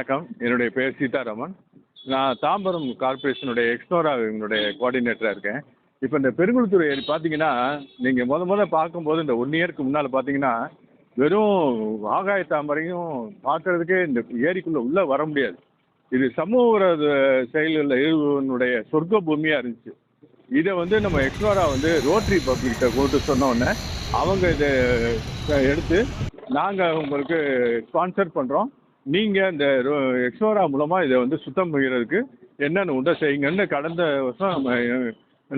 வணக்கம். என்னுடைய பெயர் சீதாராமன். நான் தாம்பரம் கார்ப்பரேஷனுடைய எக்ஸ்ப்ளோராவினுடைய கோஆர்டினேட்டராக இருக்கேன். இப்போ இந்த பெருங்குளத்தூர் ஏரி பார்த்தீங்கன்னா, நீங்கள் மொத பார்க்கும்போது இந்த 1 இயருக்கு முன்னால் பார்த்தீங்கன்னா, வெறும் ஆகாய தாமரையும் பார்க்கறதுக்கே இந்த ஏரிக்குள்ளே உள்ளே வர முடியாது. இது சமூக விரோத செயல்களில் ஈடுபவனுடைய சொர்க்க பூமியாக இருந்துச்சு. இதை வந்து நம்ம எக்ஸ்ப்ளோரா வந்து ரோட்டரி பப்ளிக்கிட்ட கொண்டு சொன்ன உடனே அவங்க இதை எடுத்து நாங்கள் உங்களுக்கு ஸ்பான்சர் பண்ணுறோம். நீங்கள் இந்த எக்ஸ்ப்ளோரா மூலமாக இதை வந்து சுத்தம் செய்கிறதுக்கு என்னென்ன உண்டோ செய்யுங்கன்னு கடந்த வருஷம்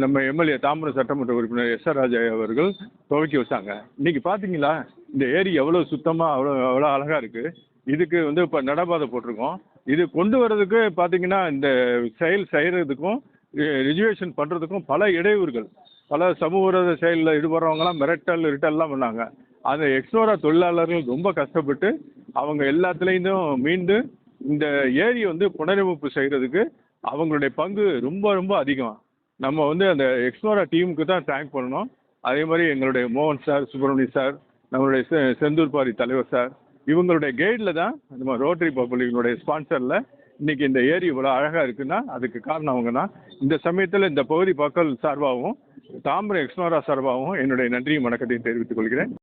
நம்ம எம்எல்ஏ தாம்பரம் சட்டமன்ற உறுப்பினர் எஸ்.ஆர். ராஜா அவர்கள் துவக்கி வச்சாங்க. இன்னைக்கு பார்த்தீங்களா இந்த ஏரி எவ்வளோ சுத்தமாக அவ்வளோ அழகாக இருக்குது. இதுக்கு வந்து இப்போ நடபாதை போட்டிருக்கோம். இது கொண்டு வர்றதுக்கு பார்த்தீங்கன்னா இந்த செயல் செய்கிறதுக்கும் ரிஜுவேஷன் பண்ணுறதுக்கும் பல இடையூறுகள், பல சமூக விரோத செயலில் ஈடுபடுறவங்கலாம் இருட்டல்லாம் பண்ணாங்க. அந்த எக்ஸ்ப்ளோரா தொழிலாளர்கள் ரொம்ப கஷ்டப்பட்டு அவங்க எல்லாத்துலேருந்தும் மீண்டு இந்த ஏரியை வந்து புனரமைப்பு செய்கிறதுக்கு அவங்களுடைய பங்கு ரொம்ப ரொம்ப அதிகம். நம்ம வந்து அந்த எக்ஸ்ப்ளோரா டீமுக்கு தான் தேங்க் பண்ணணும். அதே மாதிரி எங்களுடைய மோகன் சார், சுப்பிரமணியம் சார், நம்மளுடைய செந்தூர் பாரி தலைவர் சார், இவங்களுடைய கைடில் தான் நம்ம ரோட்டரி பப்ளிக்கினுடைய ஸ்பான்சரில் இன்னைக்கு இந்த ஏரி இவ்வளோ அழகாக இருக்குன்னா அதுக்கு காரணம் அவங்க தான். இந்த சமயத்தில் இந்த பகுதி மக்கள் சார்பாகவும் தாம்பரம் எக்ஸ்ப்ளோரா சார்பாகவும் என்னுடைய நன்றியும் வணக்கத்தையும் தெரிவித்துக் கொள்கிறேன்.